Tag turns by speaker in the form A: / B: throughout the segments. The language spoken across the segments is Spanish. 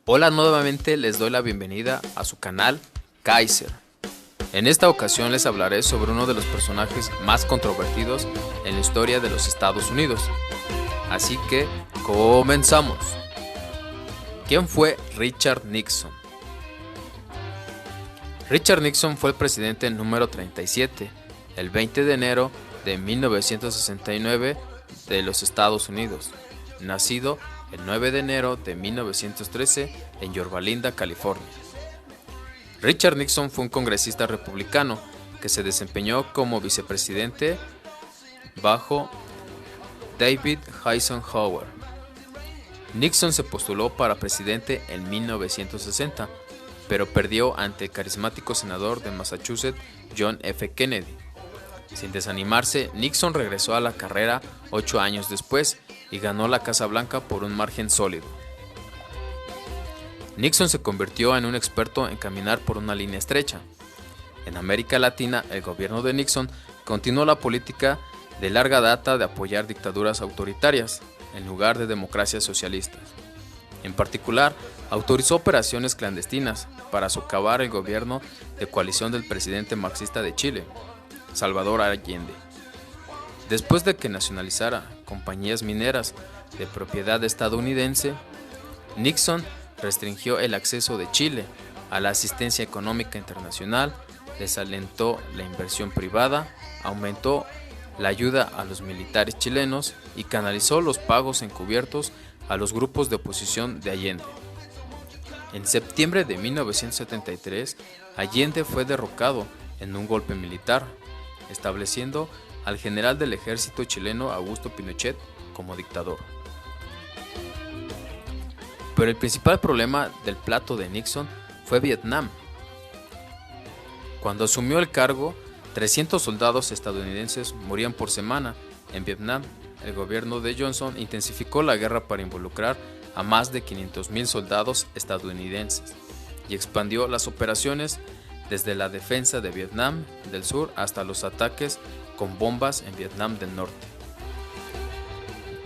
A: Hola, nuevamente les doy la bienvenida a su canal Kaiser. En esta ocasión les hablaré sobre uno de los personajes más controvertidos en la historia de los Estados Unidos. Así que comenzamos. ¿Quién fue Richard Nixon? Richard Nixon fue el presidente número 37, el 20 de enero de 1969 de los Estados Unidos, nacido el 9 de enero de 1913 en Yorba Linda, California. Richard Nixon fue un congresista republicano que se desempeñó como vicepresidente bajo David Eisenhower. Nixon se postuló para presidente en 1960, pero perdió ante el carismático senador de Massachusetts, John F. Kennedy. Sin desanimarse, Nixon regresó a la carrera 8 años después y ganó la Casa Blanca por un margen sólido. Nixon se convirtió en un experto en caminar por una línea estrecha. En América Latina, el gobierno de Nixon continuó la política de larga data de apoyar dictaduras autoritarias en lugar de democracias socialistas. En particular, autorizó operaciones clandestinas para socavar el gobierno de coalición del presidente marxista de Chile, Salvador Allende. Después de que nacionalizara compañías mineras de propiedad estadounidense, Nixon restringió el acceso de Chile a la asistencia económica internacional, desalentó la inversión privada, aumentó la ayuda a los militares chilenos y canalizó los pagos encubiertos a los grupos de oposición de Allende. En septiembre de 1973, Allende fue derrocado en un golpe militar, estableciendo al general del ejército chileno Augusto Pinochet como dictador. Pero el principal problema del plato de Nixon fue Vietnam. Cuando asumió el cargo, 300 soldados estadounidenses morían por semana en Vietnam. El gobierno de Johnson intensificó la guerra para involucrar a más de 500,000 soldados estadounidenses y expandió las operaciones desde la defensa de Vietnam del Sur hasta los ataques con bombas en Vietnam del Norte.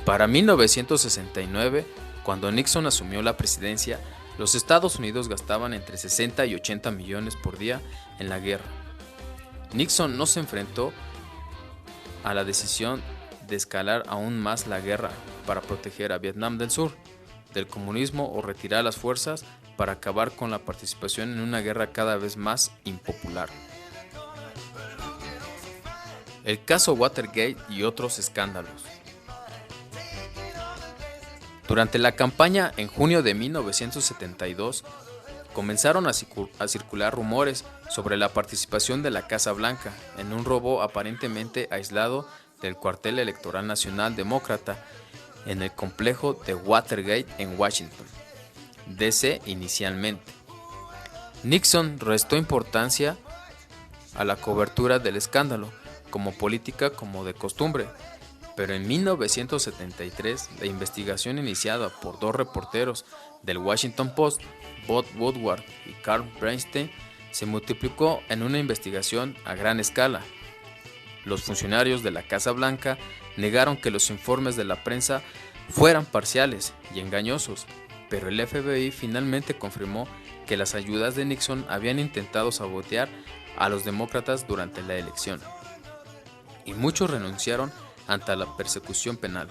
A: Para 1969, cuando Nixon asumió la presidencia, los Estados Unidos gastaban entre 60 y 80 millones por día en la guerra. Nixon no se enfrentó a la decisión de escalar aún más la guerra para proteger a Vietnam del Sur del comunismo o retirar las fuerzas para acabar con la participación en una guerra cada vez más impopular. El caso Watergate y otros escándalos. Durante la campaña en junio de 1972, comenzaron a circular rumores sobre la participación de la Casa Blanca en un robo aparentemente aislado del cuartel electoral nacional demócrata en el complejo de Watergate en Washington, D.C. inicialmente. Nixon restó importancia a la cobertura del escándalo como política como de costumbre, pero en 1973 la investigación iniciada por dos reporteros del Washington Post, Bob Woodward y Carl Bernstein, se multiplicó en una investigación a gran escala. Los funcionarios de la Casa Blanca negaron que los informes de la prensa fueran parciales y engañosos, pero el FBI finalmente confirmó que las ayudas de Nixon habían intentado sabotear a los demócratas durante la elección, y muchos renunciaron ante la persecución penal.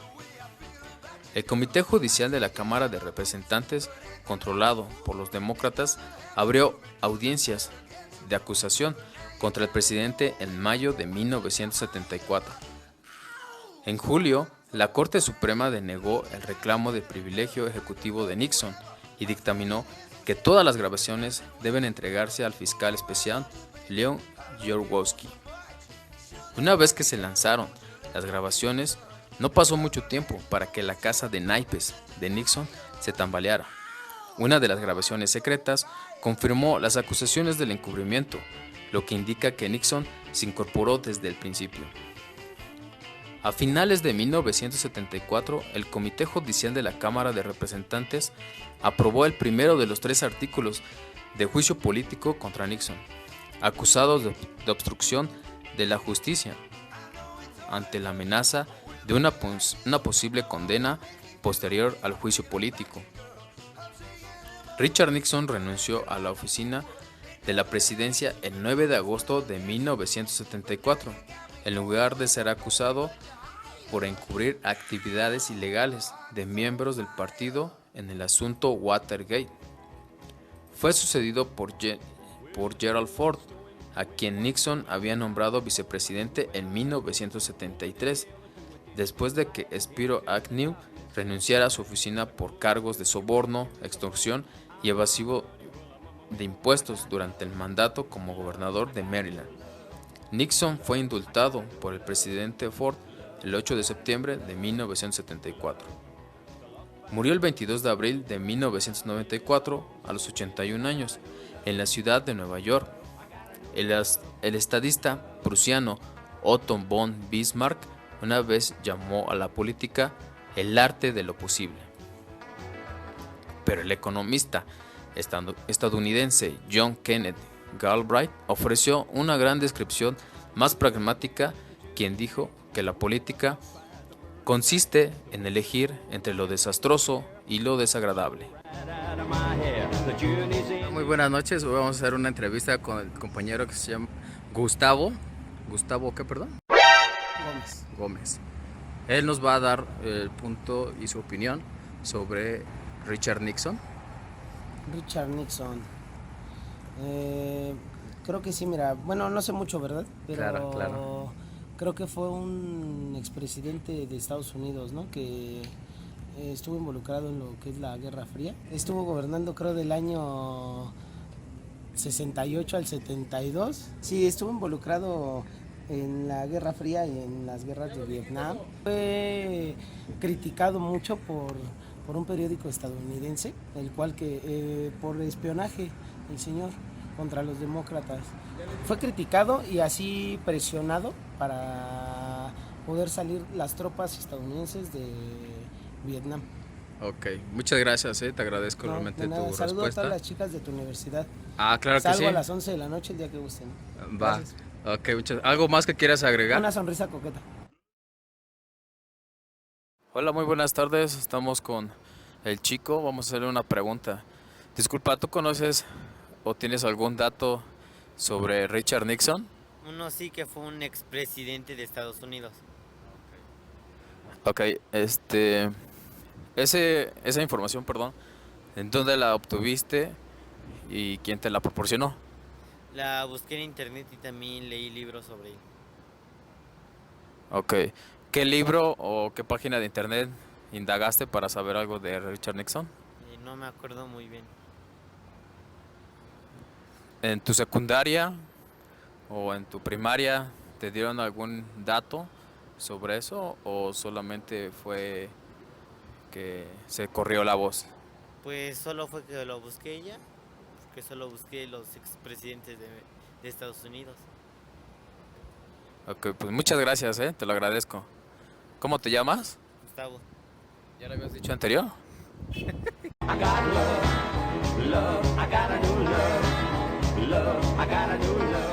A: El Comité Judicial de la Cámara de Representantes, controlado por los demócratas, abrió audiencias de acusación contra el presidente en mayo de 1974. En julio, la Corte Suprema denegó el reclamo de privilegio ejecutivo de Nixon y dictaminó que todas las grabaciones deben entregarse al fiscal especial Leon Jaworski. Una vez que se lanzaron las grabaciones, no pasó mucho tiempo para que la casa de naipes de Nixon se tambaleara. Una de las grabaciones secretas confirmó las acusaciones del encubrimiento, lo que indica que Nixon se incorporó desde el principio. A finales de 1974, el Comité Judicial de la Cámara de Representantes aprobó el primero de los 3 artículos de juicio político contra Nixon, acusados de obstrucción de la justicia, ante la amenaza de una posible condena posterior al juicio político. Richard Nixon renunció a la oficina de la presidencia el 9 de agosto de 1974, en lugar de ser acusado por encubrir actividades ilegales de miembros del partido en el asunto Watergate. Fue sucedido por Gerald Ford, a quien Nixon había nombrado vicepresidente en 1973, después de que Spiro Agnew renunciara a su oficina por cargos de soborno, extorsión y evasivo de impuestos durante el mandato como gobernador de Maryland. Nixon fue indultado por el presidente Ford el 8 de septiembre de 1974. Murió el 22 de abril de 1994 a los 81 años en la ciudad de Nueva York. El estadista prusiano Otto von Bismarck una vez llamó a la política el arte de lo posible. Pero el economista estadounidense John Kenneth Galbraith ofreció una gran descripción más pragmática, quien dijo que la política consiste en elegir entre lo desastroso y lo desagradable. Muy buenas noches, hoy vamos a hacer una entrevista con el compañero que se llama Gustavo. ¿Gustavo qué, perdón? Gómez. Él nos va a dar el punto y su opinión sobre Richard Nixon.
B: Richard Nixon. Creo que sí, mira, bueno, no sé mucho, ¿verdad? Pero
A: Claro.
B: creo que fue un expresidente de Estados Unidos, ¿no? Que estuvo involucrado en lo que es la Guerra Fría. Estuvo gobernando, creo, del año 68 al 72. Sí, estuvo involucrado en la Guerra Fría y en las guerras de Vietnam. Fue criticado mucho por un periódico estadounidense, el cual que por espionaje, el señor, contra los demócratas. Fue criticado y así presionado para poder salir las tropas estadounidenses de Vietnam.
A: Ok, muchas gracias, te agradezco realmente tu
B: Saludos
A: respuesta.
B: a todas las chicas de tu universidad.
A: Claro que
B: Salgo
A: sí.
B: a las 11 de la noche el día que gusten.
A: Va.
B: Gracias.
A: Ok, ¿algo más que quieras agregar?
B: Una sonrisa coqueta.
A: Hola, muy buenas tardes. Estamos con el chico. Vamos a hacerle una pregunta. Disculpa, ¿tú conoces o tienes algún dato sobre Richard Nixon?
C: Uno sí que fue un expresidente de Estados Unidos.
A: Ok, esa información, perdón, ¿en dónde la obtuviste y quién te la proporcionó?
C: La busqué en internet y también leí libros sobre él.
A: Ok, ¿qué libro o qué página de internet indagaste para saber algo de Richard Nixon?
C: No me acuerdo muy bien.
A: ¿En tu secundaria o en tu primaria te dieron algún dato sobre eso o solamente fue que se corrió la voz?
C: Pues solo fue que lo busqué ya, que solo busqué los expresidentes de Estados Unidos.
A: Ok, pues muchas gracias, te lo agradezco. ¿Cómo te llamas?
C: Gustavo.
A: ¿Ya lo habías dicho anterior?
D: I got love, I got a new love, I got a new love.